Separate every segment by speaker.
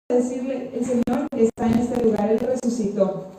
Speaker 1: decirle, el Señor está en este lugar, Él resucitó.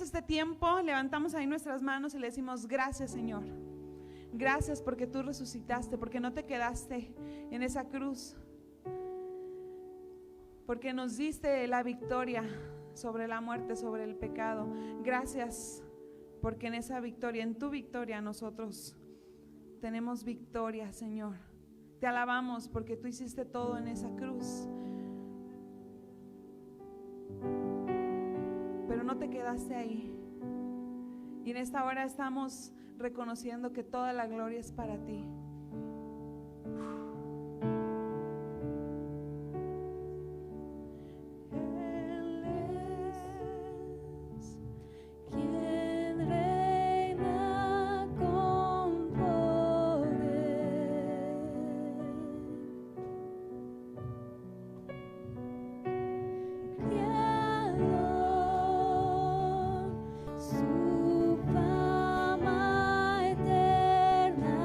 Speaker 2: Este tiempo, levantamos ahí nuestras manos y le decimos gracias, Señor. Gracias porque tú resucitaste, porque no te quedaste en esa cruz, porque nos diste la victoria sobre la muerte, sobre el pecado. Gracias porque en esa victoria, en tu victoria, nosotros tenemos victoria, Señor. Te alabamos porque tú hiciste todo en esa cruz, pero no te quedaste ahí. Y en esta hora estamos reconociendo que toda la gloria es para ti.
Speaker 3: Su fama eterna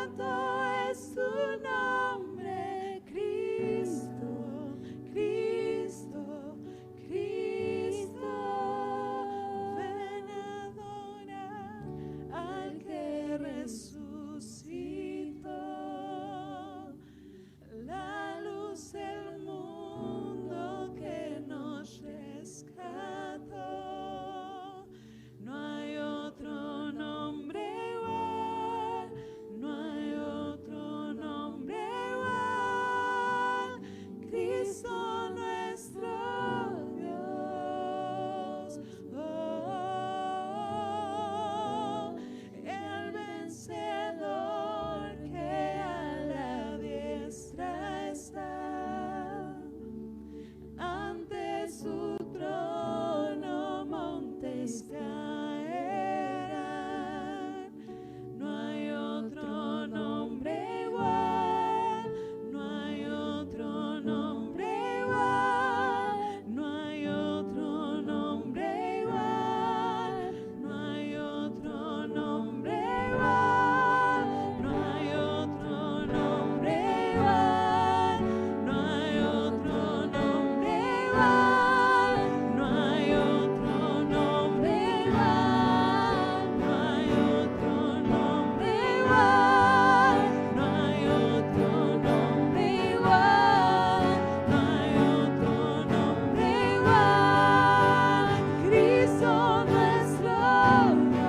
Speaker 2: santo es tu nombre, Cristo, Cristo, Cristo. Ven a adorar al que resucitó, la luz del mundo que nos rescató. No hay otro nombre igual, no hay otro nombre igual, Cristo nuestro Dios. Oh, el vencedor que a la diestra está, ante su trono montes caerán. No hay otro nombre igual, no hay otro nombre igual, no hay otro nombre igual, no hay otro nombre igual, no hay otro nombre igual, no hay otro nombre igual, no hay otro nombre igual, no hay otro nombre igual, no hay otro nombre igual, no hay otro nombre igual, Cristo nuestro Dios.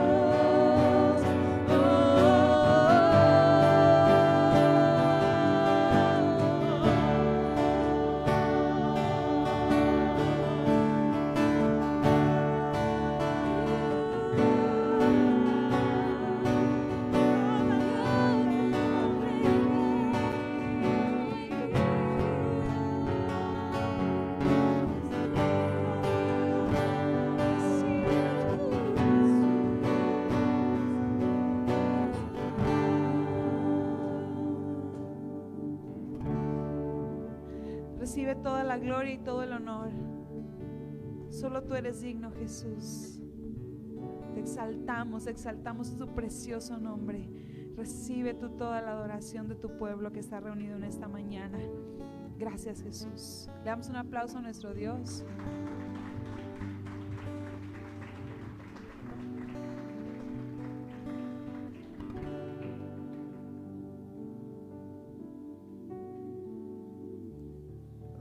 Speaker 2: Recibe toda la gloria y todo el honor. Solo tú eres digno, Jesús. Te exaltamos, exaltamos tu precioso nombre. Recibe tú toda la adoración de tu pueblo que está reunido en esta mañana. Gracias, Jesús. Le damos un aplauso a nuestro Dios.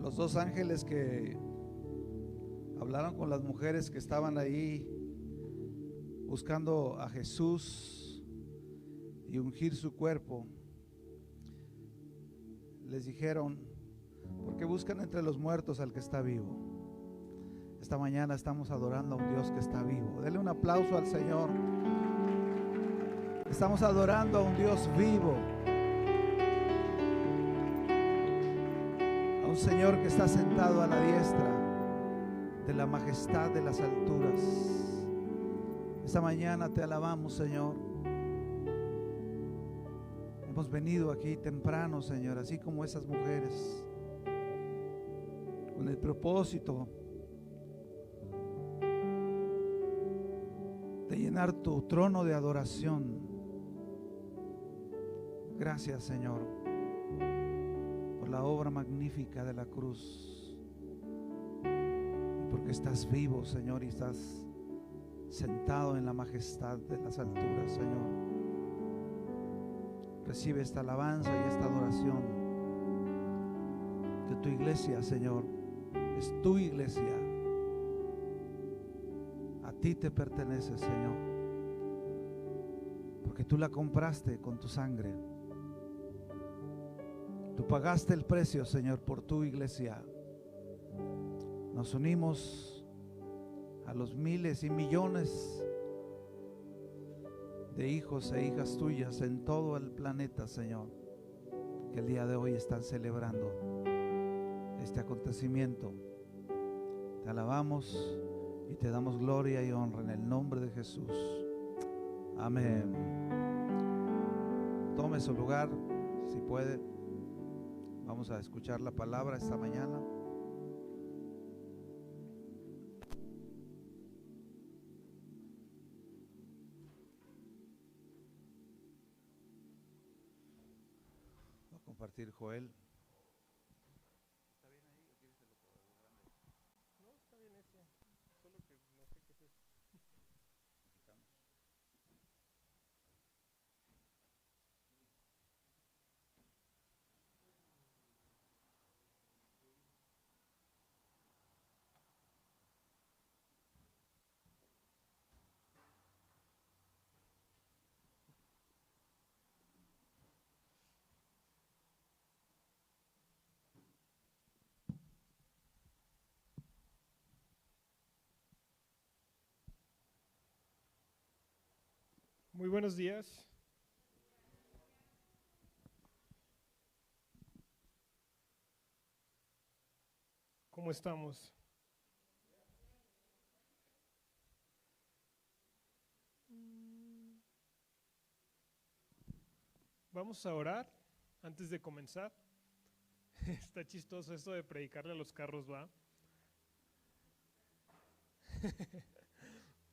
Speaker 3: Los dos ángeles que hablaron con las mujeres que estaban ahí buscando a Jesús y ungir su cuerpo, les dijeron: ¿por qué buscan entre los muertos al que está vivo? Esta mañana estamos adorando a un Dios que está vivo. Denle un aplauso al Señor. Estamos adorando a un Dios vivo, a un Señor que está sentado a la diestra de la majestad de las alturas. Esta mañana te alabamos, Señor. Hemos venido aquí temprano, Señor, así como esas mujeres, con el propósito de llenar tu trono de adoración. Gracias, Señor, por la obra magnífica de la cruz, y porque estás vivo, Señor, y estás sentado en la majestad de las alturas, Señor. Recibe esta alabanza y esta adoración de tu iglesia, Señor. Es tu iglesia. A ti te pertenece, Señor, porque tú la compraste con tu sangre. Tú pagaste el precio, Señor, por tu iglesia. Nos unimos a los miles y millones de hijos e hijas tuyas en todo el planeta, Señor, que el día de hoy están celebrando este acontecimiento. Te alabamos y te damos gloria y honra en el nombre de Jesús. Amén. Tome su lugar, si puede. Vamos a escuchar la palabra esta mañana. compartir, Joel.
Speaker 4: No, está bien ese. Solo que no sé qué es eso. Muy buenos días. ¿Cómo estamos? Vamos a orar antes de comenzar. Está chistoso esto de predicarle a los carros, ¿va?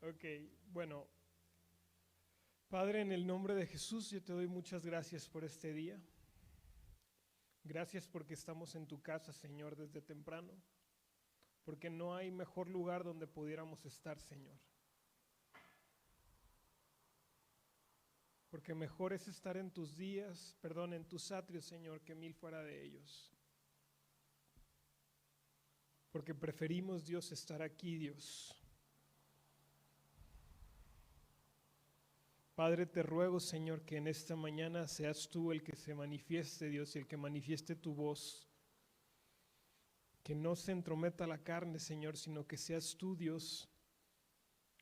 Speaker 4: Ok, bueno. Padre, en el nombre de Jesús, yo te doy muchas gracias por este día. Gracias porque estamos en tu casa, Señor, desde temprano. Porque no hay mejor lugar donde pudiéramos estar, Señor. Porque mejor es estar en tus días, en tus atrios, Señor, que 1000 fuera de ellos. Porque preferimos, Dios, estar aquí, Dios. Padre, te ruego, Señor, que en esta mañana seas tú el que se manifieste, Dios, y el que manifieste tu voz. Que no se entrometa la carne, Señor, sino que seas tú, Dios,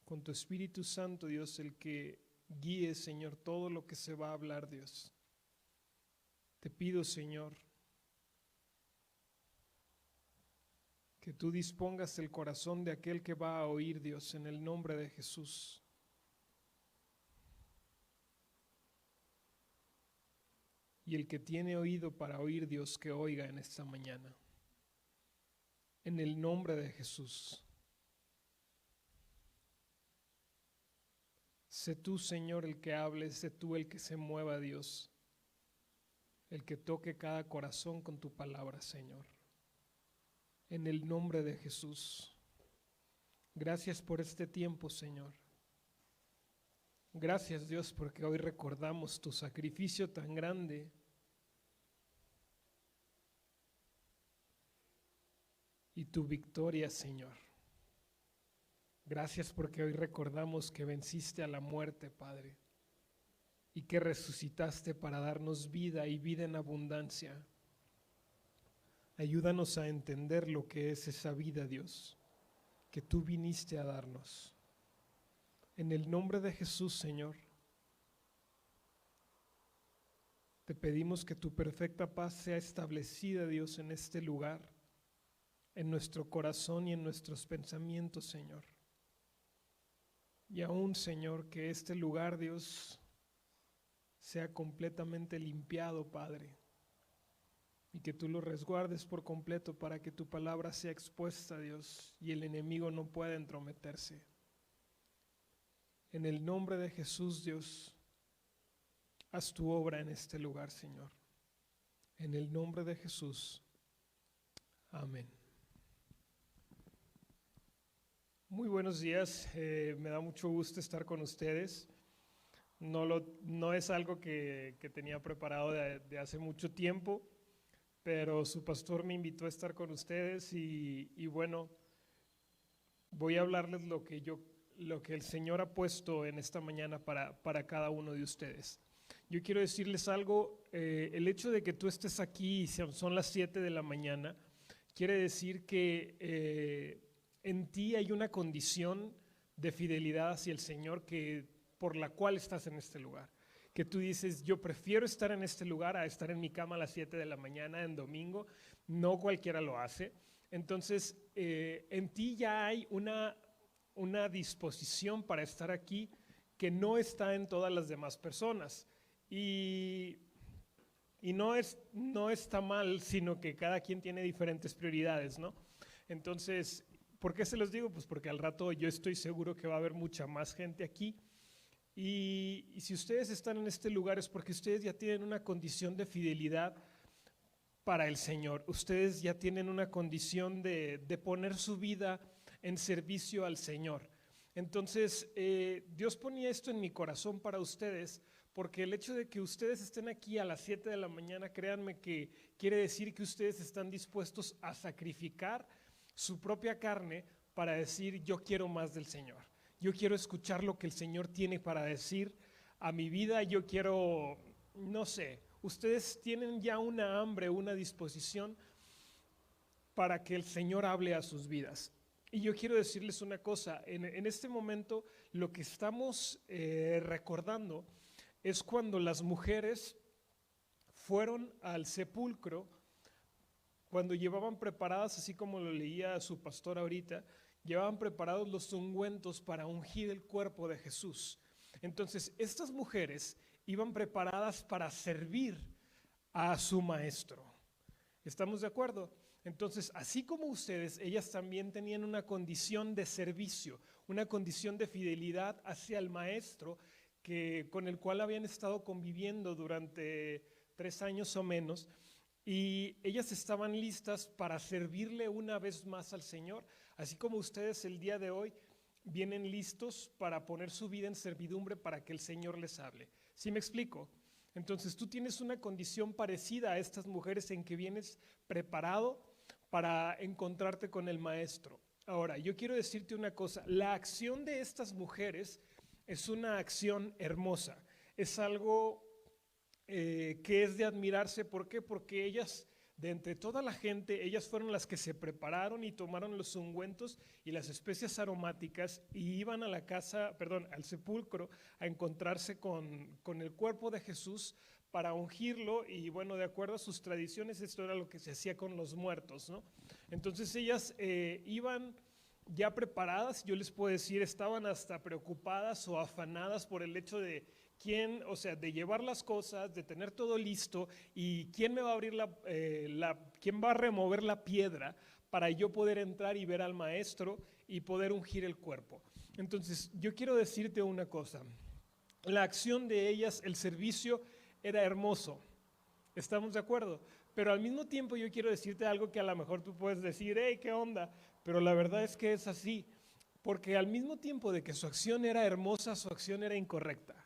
Speaker 4: con tu Espíritu Santo, Dios, el que guíe, Señor, todo lo que se va a hablar, Dios. Te pido, Señor, que tú dispongas el corazón de aquel que va a oír, Dios, en el nombre de Jesús. Y el que tiene oído para oír, Dios, que oiga en esta mañana. En el nombre de Jesús. Sé tú, Señor, el que hable, sé tú el que se mueva, Dios. El que toque cada corazón con tu palabra, Señor. En el nombre de Jesús. Gracias por este tiempo, Señor. Gracias, Dios, porque hoy recordamos tu sacrificio tan grande. Y tu victoria, Señor. Gracias porque hoy recordamos que venciste a la muerte, Padre, y que resucitaste para darnos vida y vida en abundancia. Ayúdanos a entender lo que es esa vida, Dios, que tú viniste a darnos. En el nombre de Jesús, Señor, te pedimos que tu perfecta paz sea establecida, Dios, en este lugar, en nuestro corazón y en nuestros pensamientos, Señor. Y aún, Señor, que este lugar, Dios, sea completamente limpiado, Padre, y que tú lo resguardes por completo para que tu palabra sea expuesta, Dios, y el enemigo no pueda entrometerse. En el nombre de Jesús, Dios, haz tu obra en este lugar, Señor. En el nombre de Jesús. Amén. Muy buenos días, me da mucho gusto estar con ustedes. No es algo que tenía preparado de hace mucho tiempo, pero su pastor me invitó a estar con ustedes y bueno, voy a hablarles lo que el Señor ha puesto en esta mañana para cada uno de ustedes. Yo quiero decirles algo, el hecho de que tú estés aquí y son las 7 de la mañana, quiere decir que en ti hay una condición de fidelidad hacia el Señor por la cual estás en este lugar. Que tú dices, yo prefiero estar en este lugar a estar en mi cama a las 7 de la mañana en domingo. No cualquiera lo hace. Entonces, en ti ya hay una disposición para estar aquí que no está en todas las demás personas. Y no está mal, sino que cada quien tiene diferentes prioridades, ¿no? Entonces, ¿por qué se los digo? Pues porque al rato yo estoy seguro que va a haber mucha más gente aquí. Y si ustedes están en este lugar es porque ustedes ya tienen una condición de fidelidad para el Señor. Ustedes ya tienen una condición de poner su vida en servicio al Señor. Entonces, Dios ponía esto en mi corazón para ustedes, porque el hecho de que ustedes estén aquí a las 7 de la mañana, créanme que quiere decir que ustedes están dispuestos a sacrificar su propia carne para decir: yo quiero más del Señor. Yo quiero escuchar lo que el Señor tiene para decir a mi vida. Yo quiero, no sé, ustedes tienen ya una hambre, una disposición para que el Señor hable a sus vidas. Y yo quiero decirles una cosa, en este momento lo que estamos recordando es cuando las mujeres fueron al sepulcro, cuando llevaban preparadas, así como lo leía su pastor ahorita, llevaban preparados los ungüentos para ungir el cuerpo de Jesús. Entonces, estas mujeres iban preparadas para servir a su maestro. ¿Estamos de acuerdo? Entonces, así como ustedes, ellas también tenían una condición de servicio, una condición de fidelidad hacia el maestro con el cual habían estado conviviendo durante 3 años o menos, y ellas estaban listas para servirle una vez más al Señor, así como ustedes el día de hoy vienen listos para poner su vida en servidumbre para que el Señor les hable. ¿Sí me explico? Entonces tú tienes una condición parecida a estas mujeres en que vienes preparado para encontrarte con el maestro. Ahora, yo quiero decirte una cosa, la acción de estas mujeres es una acción hermosa, es algo que es de admirarse. ¿Por qué? Porque ellas, de entre toda la gente, ellas fueron las que se prepararon y tomaron los ungüentos y las especias aromáticas y iban a al sepulcro a encontrarse con el cuerpo de Jesús para ungirlo. Y bueno, de acuerdo a sus tradiciones, esto era lo que se hacía con los muertos, ¿no? Entonces ellas iban ya preparadas, yo les puedo decir, estaban hasta preocupadas o afanadas por el hecho de de llevar las cosas, de tener todo listo, y quién me va a abrir quién va a remover la piedra para yo poder entrar y ver al maestro y poder ungir el cuerpo. Entonces, yo quiero decirte una cosa, la acción de ellas, el servicio era hermoso, ¿estamos de acuerdo? Pero al mismo tiempo yo quiero decirte algo que a lo mejor tú puedes decir: hey, ¿qué onda? Pero la verdad es que es así, porque al mismo tiempo de que su acción era hermosa, su acción era incorrecta.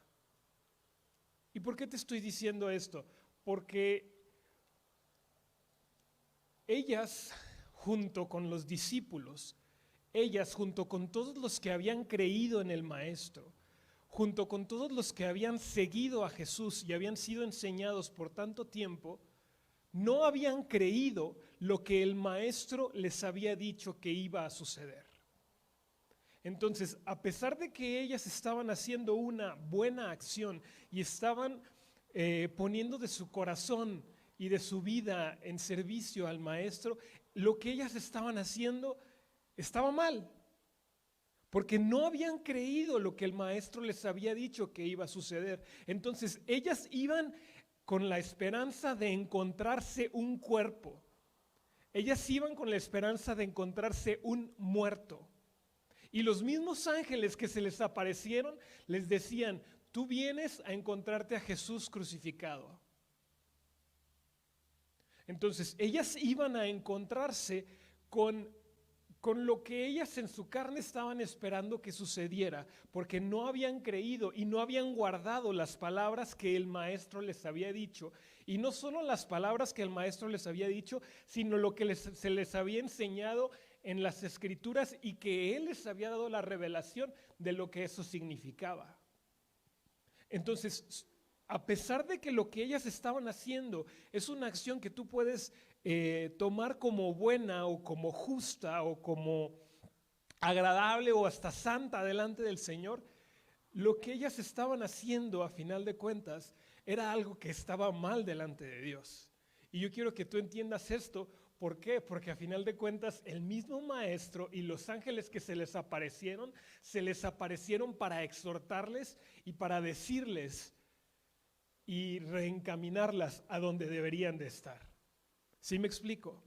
Speaker 4: ¿Y por qué te estoy diciendo esto? Porque ellas, junto con los discípulos, ellas junto con todos los que habían creído en el maestro, junto con todos los que habían seguido a Jesús y habían sido enseñados por tanto tiempo, no habían creído lo que el maestro les había dicho que iba a suceder. Entonces, a pesar de que ellas estaban haciendo una buena acción y estaban poniendo de su corazón y de su vida en servicio al maestro, lo que ellas estaban haciendo estaba mal, porque no habían creído lo que el maestro les había dicho que iba a suceder. Entonces, ellas iban con la esperanza de encontrarse un cuerpo. Ellas iban con la esperanza de encontrarse un muerto. Y los mismos ángeles que se les aparecieron les decían: tú vienes a encontrarte a Jesús crucificado. Entonces, ellas iban a encontrarse con lo que ellas en su carne estaban esperando que sucediera, porque no habían creído y no habían guardado las palabras que el maestro les había dicho. Y no solo las palabras que el maestro les había dicho, sino lo que se les había enseñado en las escrituras, y que él les había dado la revelación de lo que eso significaba. Entonces, a pesar de que lo que ellas estaban haciendo es una acción que tú puedes tomar como buena o como justa o como agradable o hasta santa delante del Señor, lo que ellas estaban haciendo a final de cuentas era algo que estaba mal delante de Dios. Y yo quiero que tú entiendas esto. ¿Por qué? Porque a final de cuentas el mismo maestro y los ángeles que se les aparecieron para exhortarles y para decirles y reencaminarlas a donde deberían de estar. ¿Sí me explico?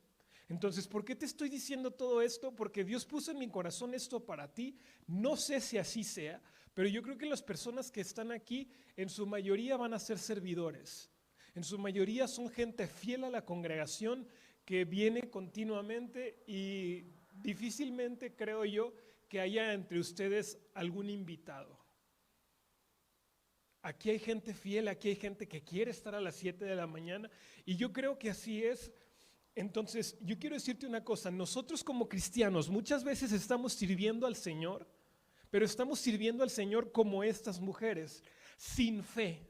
Speaker 4: Entonces, ¿por qué te estoy diciendo todo esto? Porque Dios puso en mi corazón esto para ti. No sé si así sea, pero yo creo que las personas que están aquí en su mayoría van a ser servidores. En su mayoría son gente fiel a la congregación que viene continuamente y difícilmente creo yo que haya entre ustedes algún invitado. Aquí hay gente fiel, aquí hay gente que quiere estar a las 7 de la mañana y yo creo que así es. Entonces, yo quiero decirte una cosa, nosotros como cristianos muchas veces estamos sirviendo al Señor, pero estamos sirviendo al Señor como estas mujeres, sin fe,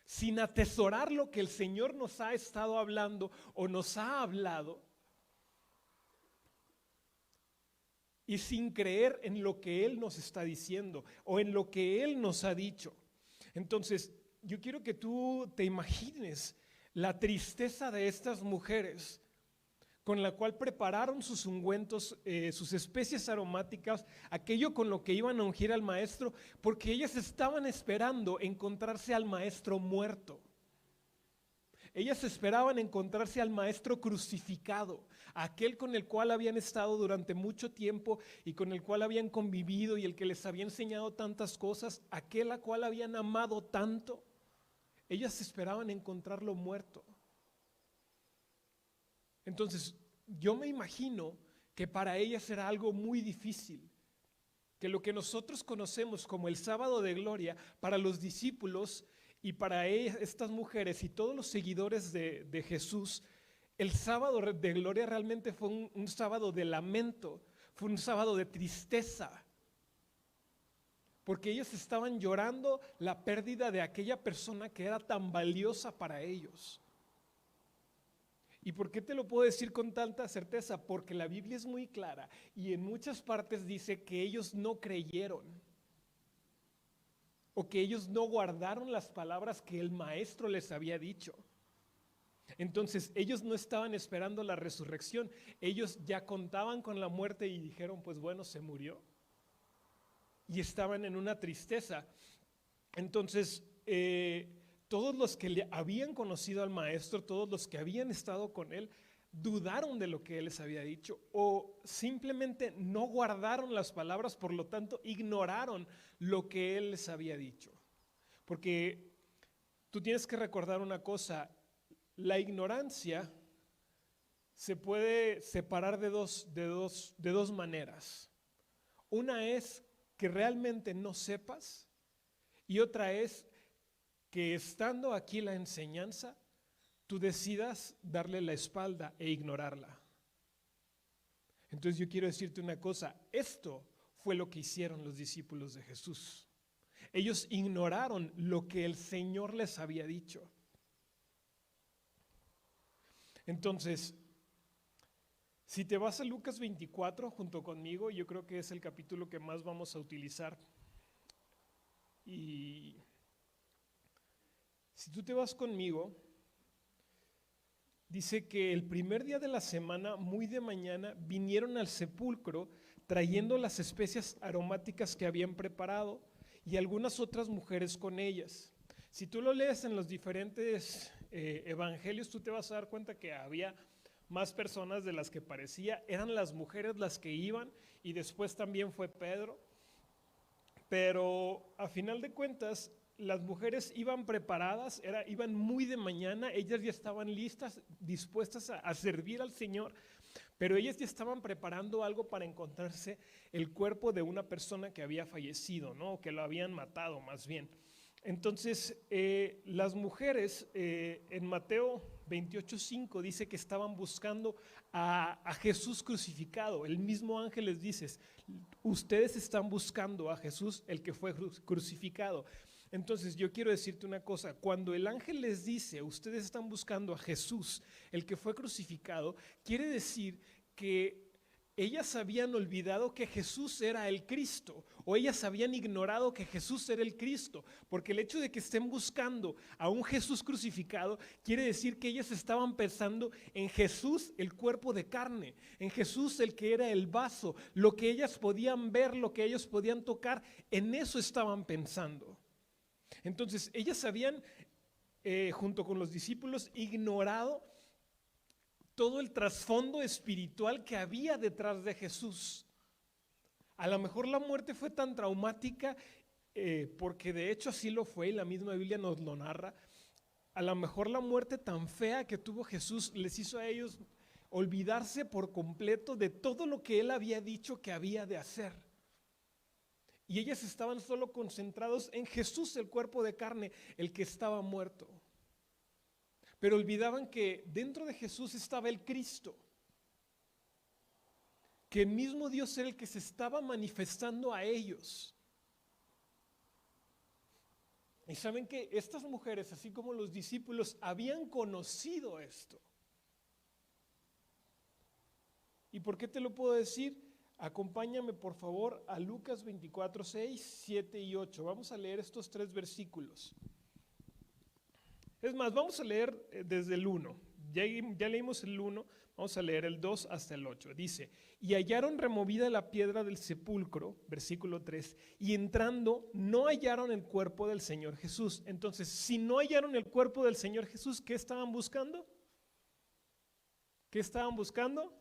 Speaker 4: sin atesorar lo que el Señor nos ha estado hablando o nos ha hablado, y sin creer en lo que Él nos está diciendo o en lo que Él nos ha dicho. Entonces, yo quiero que tú te imagines la tristeza de estas mujeres con la cual prepararon sus ungüentos, sus especias aromáticas, aquello con lo que iban a ungir al maestro, porque ellas estaban esperando encontrarse al maestro muerto. Ellas esperaban encontrarse al maestro crucificado, aquel con el cual habían estado durante mucho tiempo y con el cual habían convivido y el que les había enseñado tantas cosas, aquel a cual habían amado tanto. Ellas esperaban encontrarlo muerto. Entonces, yo me imagino que para ellas era algo muy difícil, que lo que nosotros conocemos como el sábado de gloria, para los discípulos y para ellas, estas mujeres y todos los seguidores de Jesús, el sábado de gloria realmente fue un sábado de lamento, fue un sábado de tristeza, porque ellos estaban llorando la pérdida de aquella persona que era tan valiosa para ellos. ¿Y por qué te lo puedo decir con tanta certeza? Porque la Biblia es muy clara y en muchas partes dice que ellos no creyeron o que ellos no guardaron las palabras que el maestro les había dicho. Entonces ellos no estaban esperando la resurrección, ellos ya contaban con la muerte y dijeron, pues bueno, se murió. Y estaban en una tristeza. Entonces, todos los que le habían conocido al maestro, todos los que habían estado con él, dudaron de lo que él les había dicho o simplemente no guardaron las palabras, por lo tanto ignoraron lo que él les había dicho. Porque tú tienes que recordar una cosa, la ignorancia se puede separar de dos maneras. Una es que realmente no sepas y otra es que estando aquí la enseñanza, tú decidas darle la espalda e ignorarla. Entonces yo quiero decirte una cosa, esto fue lo que hicieron los discípulos de Jesús. Ellos ignoraron lo que el Señor les había dicho. Entonces, si te vas a Lucas 24 junto conmigo, yo creo que es el capítulo que más vamos a utilizar. Y si tú te vas conmigo, dice que el primer día de la semana, muy de mañana, vinieron al sepulcro trayendo las especias aromáticas que habían preparado y algunas otras mujeres con ellas. Si tú lo lees en los diferentes evangelios, tú te vas a dar cuenta que había más personas de las que parecía, eran las mujeres las que iban y después también fue Pedro, pero a final de cuentas las mujeres iban preparadas, iban muy de mañana, ellas ya estaban listas, dispuestas a servir al Señor, pero ellas ya estaban preparando algo para encontrarse el cuerpo de una persona que había fallecido, ¿no? Que lo habían matado más bien. Entonces, las mujeres en Mateo 28:5 dice que estaban buscando a Jesús crucificado. El mismo ángel les dice, ustedes están buscando a Jesús, el que fue crucificado. Entonces yo quiero decirte una cosa, cuando el ángel les dice, ustedes están buscando a Jesús, el que fue crucificado, quiere decir que ellas habían olvidado que Jesús era el Cristo, o ellas habían ignorado que Jesús era el Cristo, porque el hecho de que estén buscando a un Jesús crucificado, quiere decir que ellas estaban pensando en Jesús, el cuerpo de carne, en Jesús, el que era el vaso, lo que ellas podían ver, lo que ellos podían tocar, en eso estaban pensando. Entonces, ellas habían, junto con los discípulos, ignorado todo el trasfondo espiritual que había detrás de Jesús. A lo mejor la muerte fue tan traumática, porque de hecho así lo fue, y la misma Biblia nos lo narra. a lo mejor la muerte tan fea que tuvo Jesús les hizo a ellos olvidarse por completo de todo lo que Él había dicho que había de hacer. Y ellas estaban solo concentrados en Jesús, el cuerpo de carne, el que estaba muerto. Pero olvidaban que dentro de Jesús estaba el Cristo, que el mismo Dios era el que se estaba manifestando a ellos. Y saben que estas mujeres, así como los discípulos, habían conocido esto. ¿Y por qué te lo puedo decir? Acompáñame por favor a Lucas 24, 6, 7 y 8. Vamos a leer estos 3 versículos. Es más, vamos a leer desde el 1. Ya leímos el 1, vamos a leer el 2 hasta el 8. Dice, y hallaron removida la piedra del sepulcro, versículo 3, y entrando no hallaron el cuerpo del Señor Jesús. Entonces, si no hallaron el cuerpo del Señor Jesús, ¿qué estaban buscando? ¿Qué estaban buscando?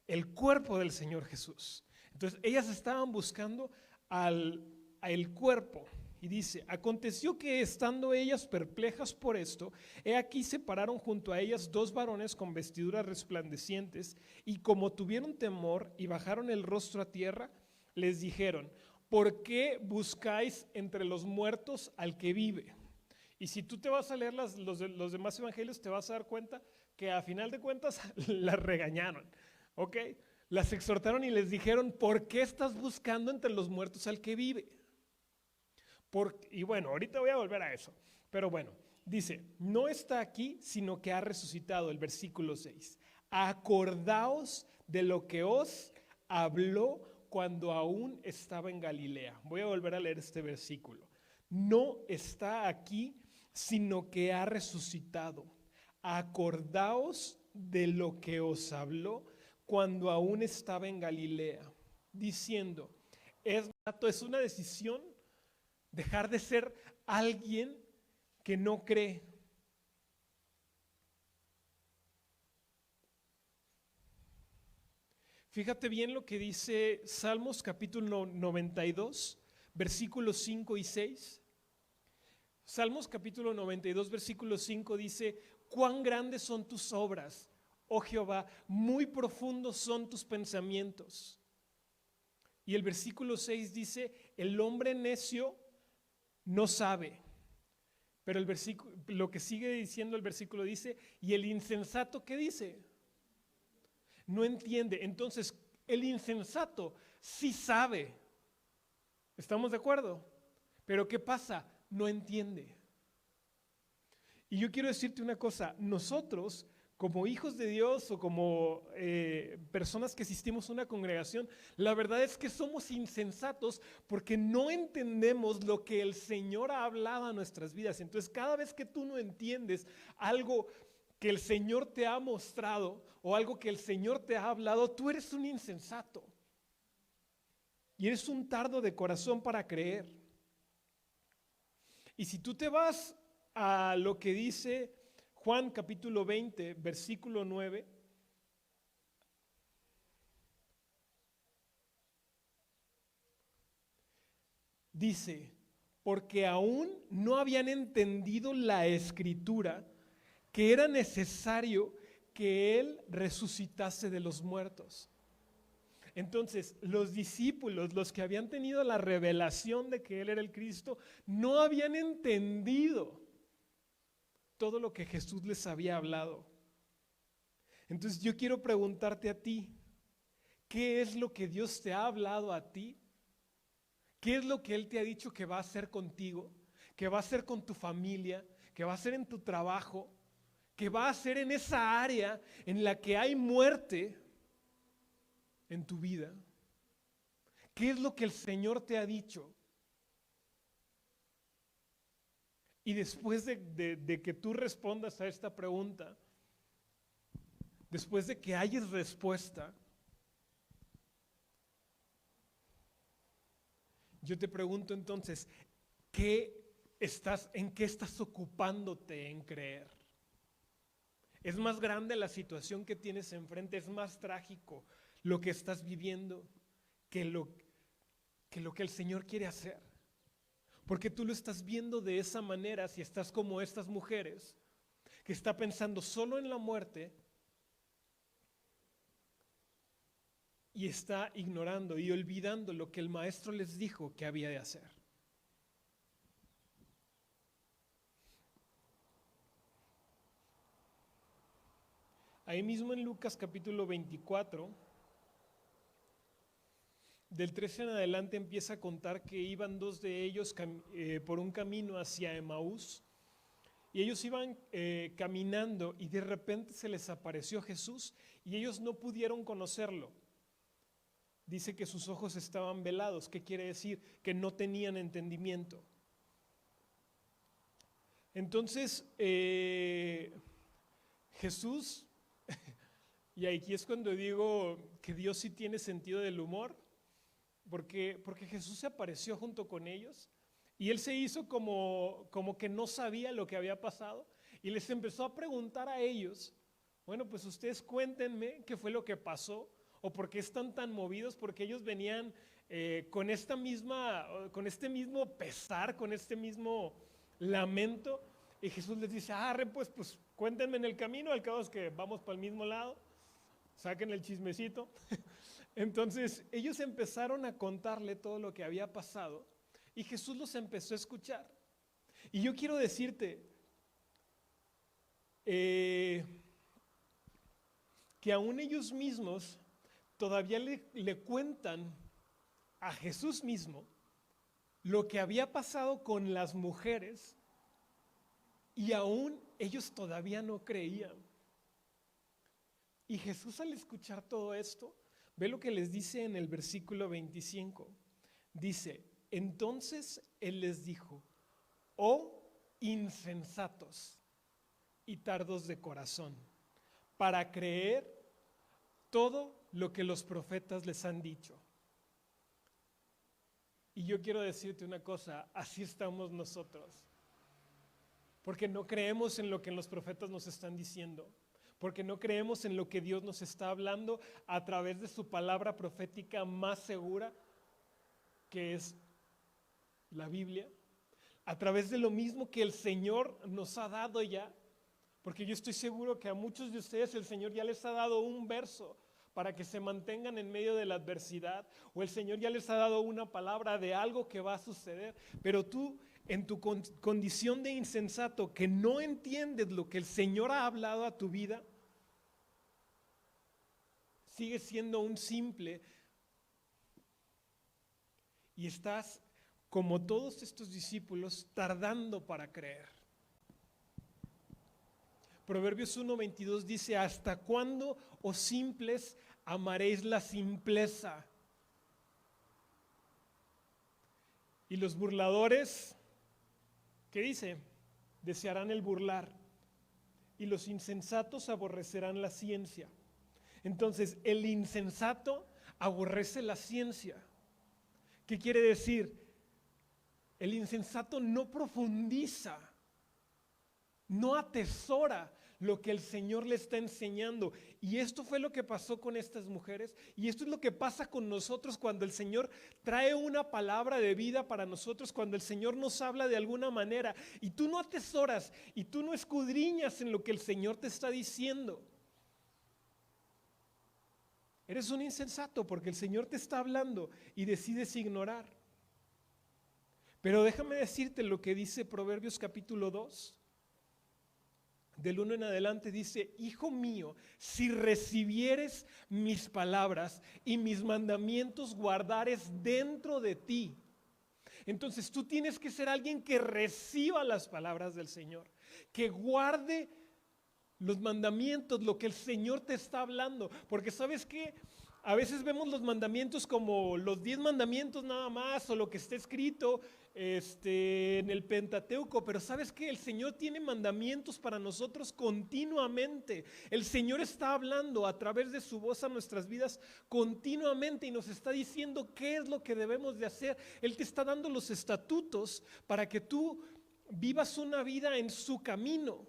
Speaker 4: El cuerpo del Señor Jesús. Entonces, ellas estaban buscando al cuerpo. Y dice, aconteció que estando ellas perplejas por esto, he aquí se pararon junto a ellas 2 varones con vestiduras resplandecientes, y como tuvieron temor y bajaron el rostro a tierra, les dijeron, ¿por qué buscáis entre los muertos al que vive? Y si tú te vas a leer los demás evangelios, te vas a dar cuenta que a final de cuentas las regañaron, ¿ok? Las exhortaron y les dijeron, ¿por qué estás buscando entre los muertos al que vive? Y bueno, ahorita voy a volver a eso, pero bueno, dice, no está aquí, sino que ha resucitado, el versículo 6. Acordaos de lo que os habló cuando aún estaba en Galilea. Voy a volver a leer este versículo. No está aquí, sino que ha resucitado. Acordaos de lo que os habló cuando aún estaba en Galilea, diciendo, es una decisión dejar de ser alguien que no cree. Fíjate bien lo que dice Salmos capítulo 92, versículos 5 y 6. Salmos capítulo 92, versículo 5 dice, cuán grandes son tus obras, oh Jehová, muy profundos son tus pensamientos. Y el versículo 6 dice, el hombre necio no sabe, pero lo que sigue diciendo el versículo dice, y el insensato, ¿qué dice? No entiende. Entonces, el insensato sí sabe. ¿Estamos de acuerdo? Pero ¿qué pasa? No entiende. Y yo quiero decirte una cosa, nosotros como hijos de Dios o como personas que asistimos a una congregación, la verdad es que somos insensatos porque no entendemos lo que el Señor ha hablado a nuestras vidas. Entonces, cada vez que tú no entiendes algo que el Señor te ha mostrado o algo que el Señor te ha hablado, tú eres un insensato. Y eres un tardo de corazón para creer. Y si tú te vas a lo que dice Juan capítulo 20, versículo 9, dice, porque aún no habían entendido la escritura que era necesario que Él resucitase de los muertos. Entonces, los discípulos, los que habían tenido la revelación de que Él era el Cristo, no habían entendido todo lo que Jesús les había hablado. Entonces yo quiero preguntarte a ti, ¿qué es lo que Dios te ha hablado a ti? ¿Qué es lo que Él te ha dicho que va a hacer contigo? ¿Que va a hacer con tu familia? ¿Que va a hacer en tu trabajo? ¿Que va a hacer en esa área en la que hay muerte en tu vida? ¿Qué es lo que el Señor te ha dicho? Y después de que tú respondas a esta pregunta, después de que hayas respuesta, yo te pregunto entonces, ¿en qué estás ocupándote en creer? Es más grande la situación que tienes enfrente, es más trágico lo que estás viviendo que lo que el Señor quiere hacer. Porque tú lo estás viendo de esa manera si estás como estas mujeres, que está pensando solo en la muerte y está ignorando y olvidando lo que el maestro les dijo que había de hacer. Ahí mismo en Lucas capítulo 24, del 13 en adelante empieza a contar que iban dos de ellos por un camino hacia Emaús, y ellos iban caminando y de repente se les apareció Jesús y ellos no pudieron conocerlo. Dice que sus ojos estaban velados. ¿Qué quiere decir? Que no tenían entendimiento. Entonces Jesús, y aquí es cuando digo que Dios sí tiene sentido del humor, porque Jesús se apareció junto con ellos y Él se hizo como que no sabía lo que había pasado y les empezó a preguntar a ellos, bueno, pues ustedes cuéntenme qué fue lo que pasó o por qué están tan movidos, porque ellos venían con este mismo pesar, con este mismo lamento, y Jesús les dice, pues cuéntenme en el camino, al cabo es que vamos para el mismo lado, saquen el chismecito. Entonces ellos empezaron a contarle todo lo que había pasado y Jesús los empezó a escuchar. Y yo quiero decirte que aún ellos mismos todavía le cuentan a Jesús mismo lo que había pasado con las mujeres y aún ellos todavía no creían. Y Jesús, al escuchar todo esto, ve lo que les dice en el versículo 25. Dice, entonces Él les dijo, oh insensatos y tardos de corazón, para creer todo lo que los profetas les han dicho. Y yo quiero decirte una cosa, así estamos nosotros, porque no creemos en lo que los profetas nos están diciendo. Porque no creemos en lo que Dios nos está hablando a través de su palabra profética más segura, que es la Biblia, a través de lo mismo que el Señor nos ha dado ya, porque yo estoy seguro que a muchos de ustedes el Señor ya les ha dado un verso para que se mantengan en medio de la adversidad, o el Señor ya les ha dado una palabra de algo que va a suceder, pero tú, en tu condición de insensato, que no entiendes lo que el Señor ha hablado a tu vida, sigues siendo un simple y estás, como todos estos discípulos, tardando para creer. Proverbios 1:22 dice, ¿hasta cuándo, oh simples, amaréis la simpleza? Y los burladores, ¿qué dice? Desearán el burlar, y los insensatos aborrecerán la ciencia. Entonces, el insensato aborrece la ciencia. ¿Qué quiere decir? El insensato no profundiza, no atesora lo que el Señor le está enseñando. Y esto fue lo que pasó con estas mujeres, y esto es lo que pasa con nosotros cuando el Señor trae una palabra de vida para nosotros, cuando el Señor nos habla de alguna manera y tú no atesoras y tú no escudriñas en lo que el Señor te está diciendo. Eres un insensato porque el Señor te está hablando y decides ignorar. Pero déjame decirte lo que dice Proverbios capítulo 2. Del 1 en adelante dice, hijo mío, si recibieres mis palabras y mis mandamientos guardares dentro de ti. Entonces tú tienes que ser alguien que reciba las palabras del Señor, que guarde los mandamientos, lo que el Señor te está hablando. Porque ¿sabes qué? A veces vemos los mandamientos como los 10 mandamientos nada más, o lo que está escrito en el Pentateuco, pero ¿sabes qué? El Señor tiene mandamientos para nosotros continuamente. El Señor está hablando a través de su voz a nuestras vidas continuamente y nos está diciendo qué es lo que debemos de hacer. Él te está dando los estatutos para que tú vivas una vida en su camino.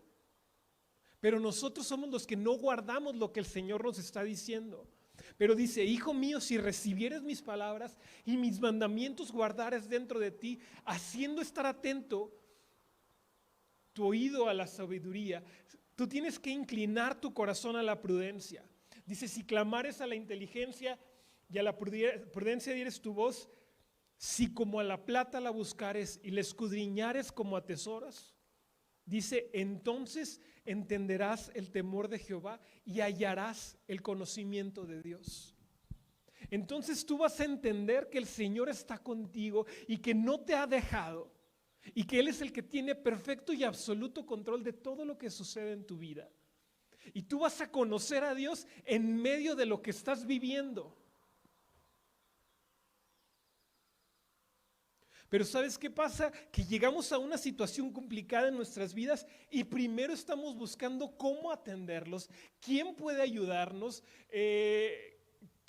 Speaker 4: Pero nosotros somos los que no guardamos lo que el Señor nos está diciendo. Pero dice, hijo mío, si recibieres mis palabras y mis mandamientos guardares dentro de ti, haciendo estar atento tu oído a la sabiduría, tú tienes que inclinar tu corazón a la prudencia. Dice, si clamares a la inteligencia y a la prudencia dieres tu voz, si como a la plata la buscares y la escudriñares como a tesoros, dice, entonces entenderás el temor de Jehová y hallarás el conocimiento de Dios. Entonces tú vas a entender que el Señor está contigo y que no te ha dejado y que Él es el que tiene perfecto y absoluto control de todo lo que sucede en tu vida. Y tú vas a conocer a Dios en medio de lo que estás viviendo. Pero ¿sabes qué pasa? Que llegamos a una situación complicada en nuestras vidas y primero estamos buscando cómo atenderlos, quién puede ayudarnos,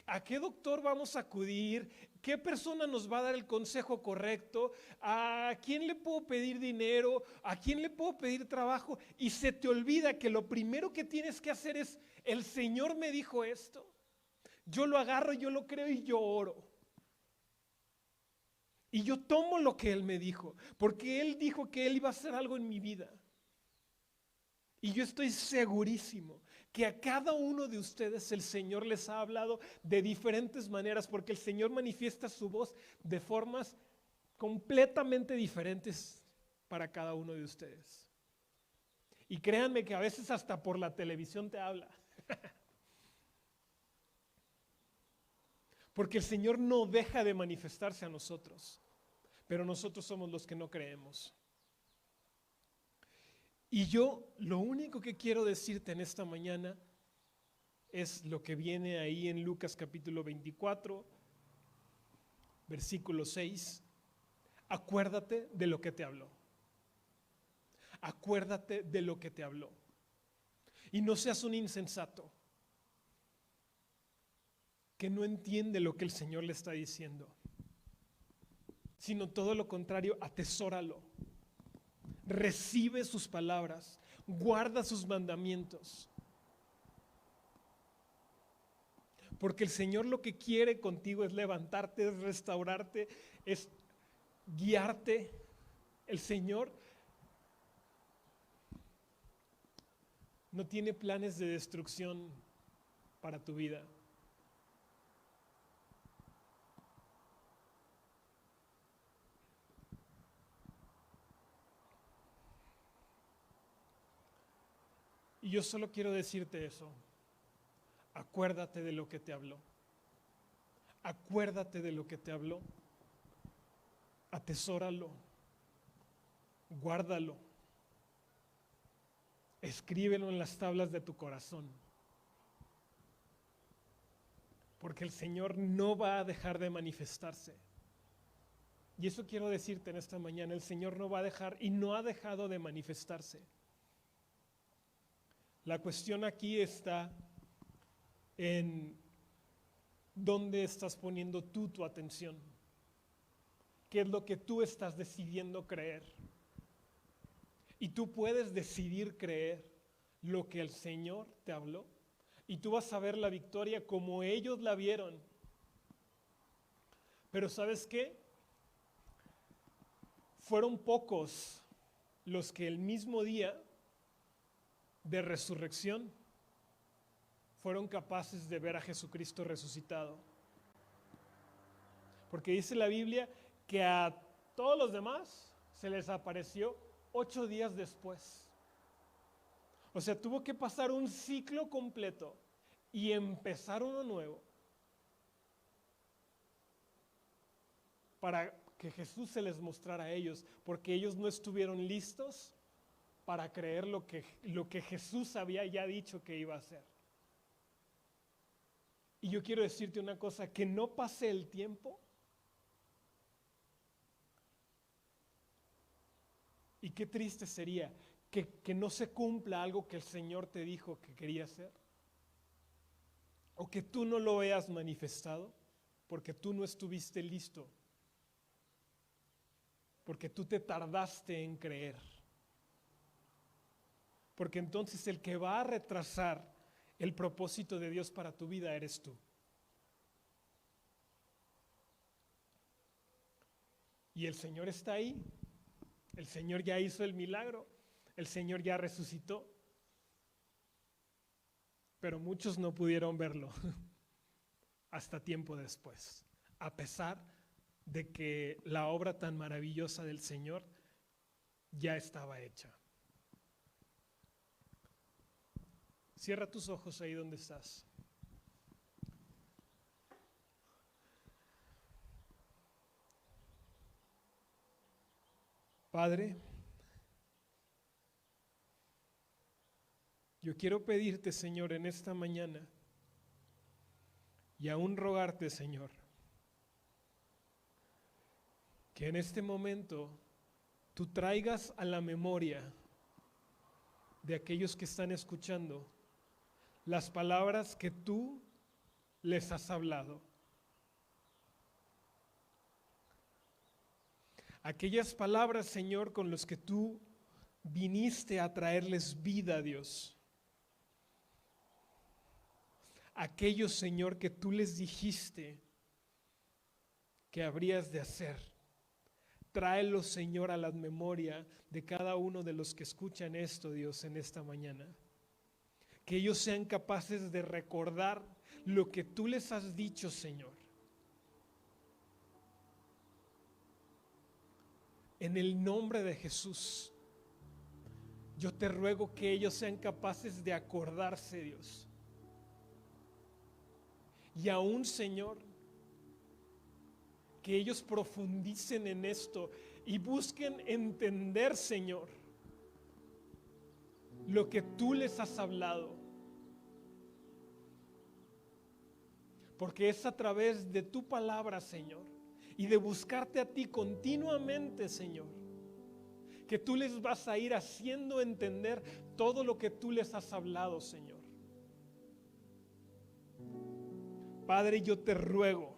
Speaker 4: a qué doctor vamos a acudir, qué persona nos va a dar el consejo correcto, a quién le puedo pedir dinero, a quién le puedo pedir trabajo, y se te olvida que lo primero que tienes que hacer es, el Señor me dijo esto, yo lo agarro, yo lo creo y yo oro. Y yo tomo lo que Él me dijo, porque Él dijo que Él iba a hacer algo en mi vida. Y yo estoy segurísimo que a cada uno de ustedes el Señor les ha hablado de diferentes maneras, porque el Señor manifiesta su voz de formas completamente diferentes para cada uno de ustedes. Y créanme que a veces hasta por la televisión te habla. Porque el Señor no deja de manifestarse a nosotros, pero nosotros somos los que no creemos. Y yo lo único que quiero decirte en esta mañana es lo que viene ahí en Lucas capítulo 24, versículo 6. Acuérdate de lo que te habló. Acuérdate de lo que te habló. Y no seas un insensato que no entiende lo que el Señor le está diciendo, sino todo lo contrario, atesóralo, recibe sus palabras, guarda sus mandamientos, porque el Señor lo que quiere contigo es levantarte, es restaurarte, es guiarte. El Señor no tiene planes de destrucción para tu vida. Y yo solo quiero decirte eso. Acuérdate de lo que te habló. Acuérdate de lo que te habló. Atesóralo. Guárdalo. Escríbelo en las tablas de tu corazón. Porque el Señor no va a dejar de manifestarse. Y eso quiero decirte en esta mañana. El Señor no va a dejar y no ha dejado de manifestarse. La cuestión aquí está en dónde estás poniendo tú tu atención. ¿Qué es lo que tú estás decidiendo creer? Y tú puedes decidir creer lo que el Señor te habló. Y tú vas a ver la victoria como ellos la vieron. Pero ¿sabes qué? Fueron pocos los que el mismo día de resurrección fueron capaces de ver a Jesucristo resucitado. Porque dice la Biblia que a todos los demás se les apareció 8 días después. O sea, tuvo que pasar un ciclo completo y empezar uno nuevo para que Jesús se les mostrara a ellos, porque ellos no estuvieron listos para creer lo que Jesús había ya dicho que iba a hacer. Y yo quiero decirte una cosa, que no pase el tiempo y qué triste sería que no se cumpla algo que el Señor te dijo que quería hacer, o que tú no lo veas manifestado porque tú no estuviste listo, porque tú te tardaste en creer. Porque entonces el que va a retrasar el propósito de Dios para tu vida eres tú. Y el Señor está ahí. El Señor ya hizo el milagro. El Señor ya resucitó. Pero muchos no pudieron verlo hasta tiempo después, a pesar de que la obra tan maravillosa del Señor ya estaba hecha. Cierra tus ojos ahí donde estás. Padre, yo quiero pedirte, Señor, en esta mañana y aún rogarte, Señor, que en este momento tú traigas a la memoria de aquellos que están escuchando las palabras que tú les has hablado. Aquellas palabras, Señor, con las que tú viniste a traerles vida, Dios. Aquellos, Señor, que tú les dijiste que habrías de hacer. Tráelos, Señor, a la memoria de cada uno de los que escuchan esto, Dios, en esta mañana. Que ellos sean capaces de recordar lo que tú les has dicho, Señor. En el nombre de Jesús, yo te ruego que ellos sean capaces de acordarse, Dios. Y aún, Señor, que ellos profundicen en esto y busquen entender, Señor, lo que tú les has hablado. Porque es a través de tu palabra, Señor, y de buscarte a ti continuamente, Señor, que tú les vas a ir haciendo entender todo lo que tú les has hablado, Señor. Padre, yo te ruego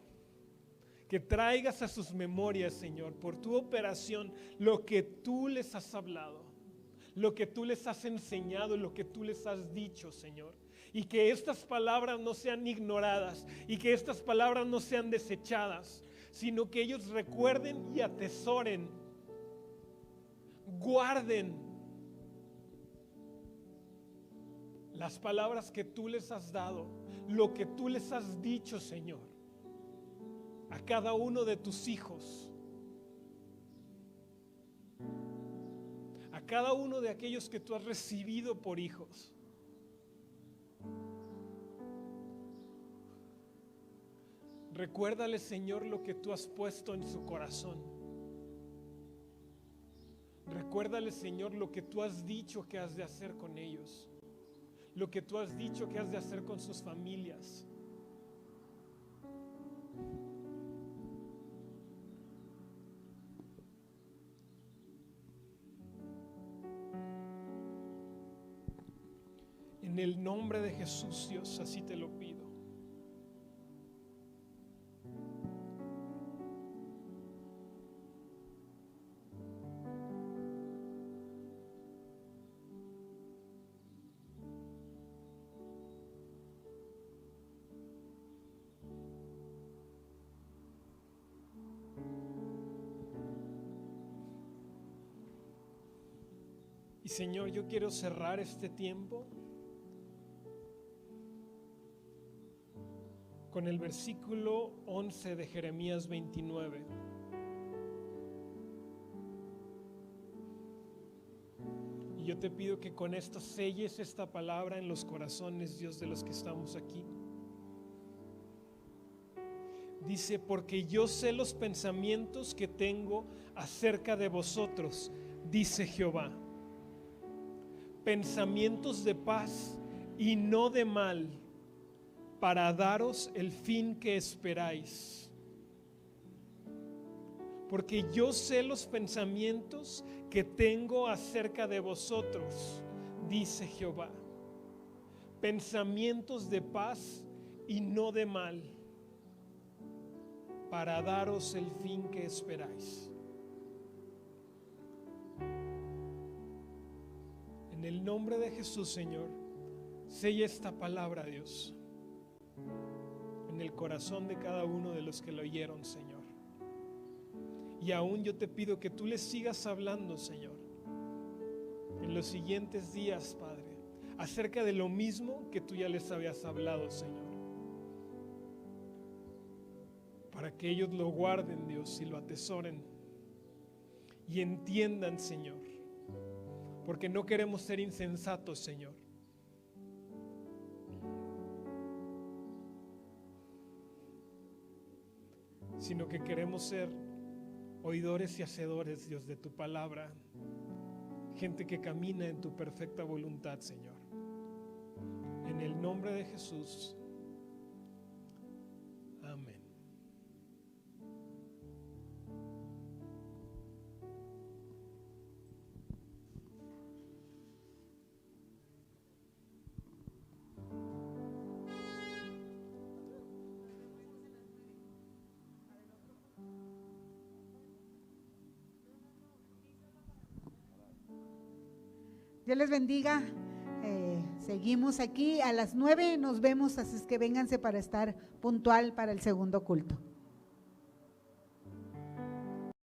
Speaker 4: que traigas a sus memorias, Señor, por tu operación, lo que tú les has hablado, lo que tú les has enseñado, lo que tú les has dicho, Señor. Y que estas palabras no sean ignoradas y que estas palabras no sean desechadas, sino que ellos recuerden y atesoren, guarden las palabras que tú les has dado, lo que tú les has dicho, Señor, a cada uno de tus hijos, a cada uno de aquellos que tú has recibido por hijos. Recuérdale, Señor, lo que tú has puesto en su corazón. Recuérdale, Señor, lo que tú has dicho que has de hacer con ellos, lo que tú has dicho que has de hacer con sus familias. En el nombre de Jesús, Dios, así te lo pido. Y Señor, yo quiero cerrar este tiempo con el versículo 11 de Jeremías 29. Y yo te pido que con esto selles esta palabra en los corazones, Dios, de los que estamos aquí. Dice, porque yo sé los pensamientos que tengo acerca de vosotros, dice Jehová. Pensamientos de paz y no de mal, para daros el fin que esperáis. Porque yo sé los pensamientos que tengo acerca de vosotros, dice Jehová. Pensamientos de paz y no de mal, para daros el fin que esperáis. En el nombre de Jesús, Señor, sella esta palabra, Dios, en el corazón de cada uno de los que lo oyeron, Señor. Y aún yo te pido que tú les sigas hablando, Señor, en los siguientes días, Padre, acerca de lo mismo que tú ya les habías hablado, Señor, para que ellos lo guarden, Dios, y lo atesoren y entiendan, Señor, porque no queremos ser insensatos, Señor. Sino que queremos ser oidores y hacedores, Dios, de tu palabra, gente que camina en tu perfecta voluntad, Señor. En el nombre de Jesús. Amén.
Speaker 5: Dios les bendiga. Seguimos aquí a las 9, nos vemos, así es que vénganse para estar puntual para el segundo culto.